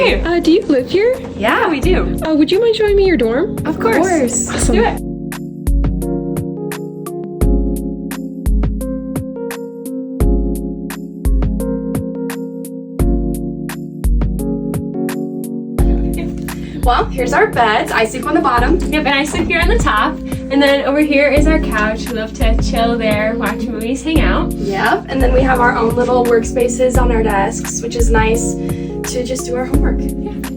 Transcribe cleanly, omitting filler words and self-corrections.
Hey. Do you live here? Yeah, we do. Would you mind showing me your dorm? Of course. Let's do it. Well, here's our beds. I sleep on the bottom. Yep, and I sleep here on the top. And then over here is our couch. We love to chill there, watch movies, hang out. Yep, and then we have our own little workspaces on our desks, which is nice to just do our homework. Yeah.